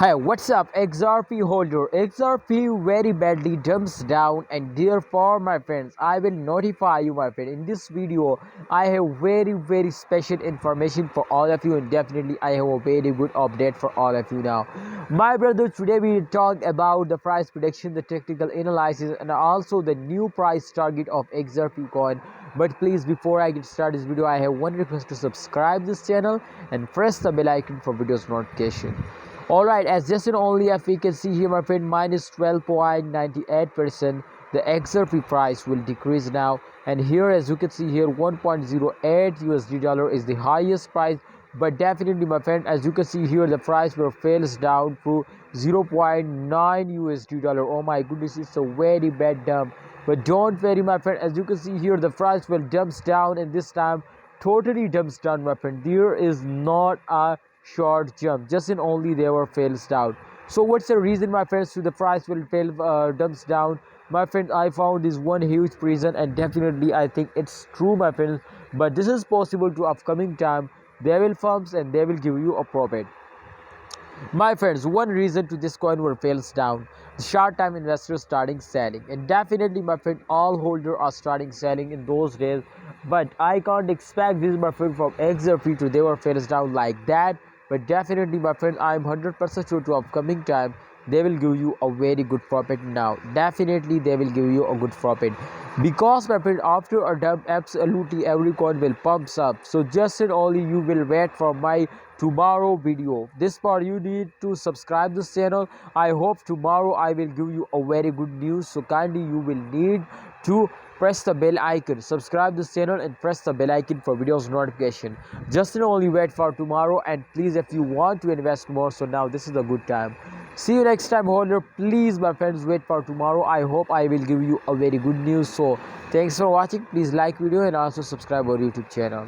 Hi, what's up, XRP holder? XRP very badly dumps down, and therefore, my friends, I will notify you, my friend. In this video, I have very special information for all of you, and definitely I have a very good update for all of you now. My brother, today we talk about the price prediction, the technical analysis, and also the new price target of XRP coin. But please, before I get started this video, I have one request to subscribe this channel and press the bell icon for videos notification. Alright, as just and only if we can see here, my friend, minus 12.98%, the XRP price will decrease now. And here, as you can see here, 1.08 USD dollar is the highest price. But definitely, my friend, as you can see here, the price will fails down to 0.9 USD dollar. Oh my goodness, it's a very bad dump. But don't worry, my friend, as you can see here, the price will dumps down, and this time totally dumps down, my friend. There is not a short jump, just in only they were fails down. So what's the reason, my friends, to the price will fail dumps down? My friend, I found this one huge reason, and definitely I think it's true, my friends. But this is possible to upcoming time. They will firms and they will give you a profit. My friends, one reason to this coin will fails down, the short time investors starting selling, and definitely, my friend, all holders are starting selling in those days. But I can't expect this, my friend, from XRP to they were fails down like that. But definitely, my friend, I'm 100% sure to upcoming time they will give you a very good profit now. Definitely they will give you a good profit, because, my friend, after a dump, absolutely every coin will pumps up. So just and only you will wait for my tomorrow video. This part you need to subscribe this channel. I hope tomorrow I will give you a very good news, so kindly you will need to press the bell icon, subscribe this channel and press the bell icon for videos notification. Just and only wait for tomorrow. And please, if you want to invest more, so now this is a good time. See you next time, holder. Please, my friends, wait for tomorrow. I hope I will give you a very good news. So thanks for watching. Please like video and also subscribe our YouTube channel.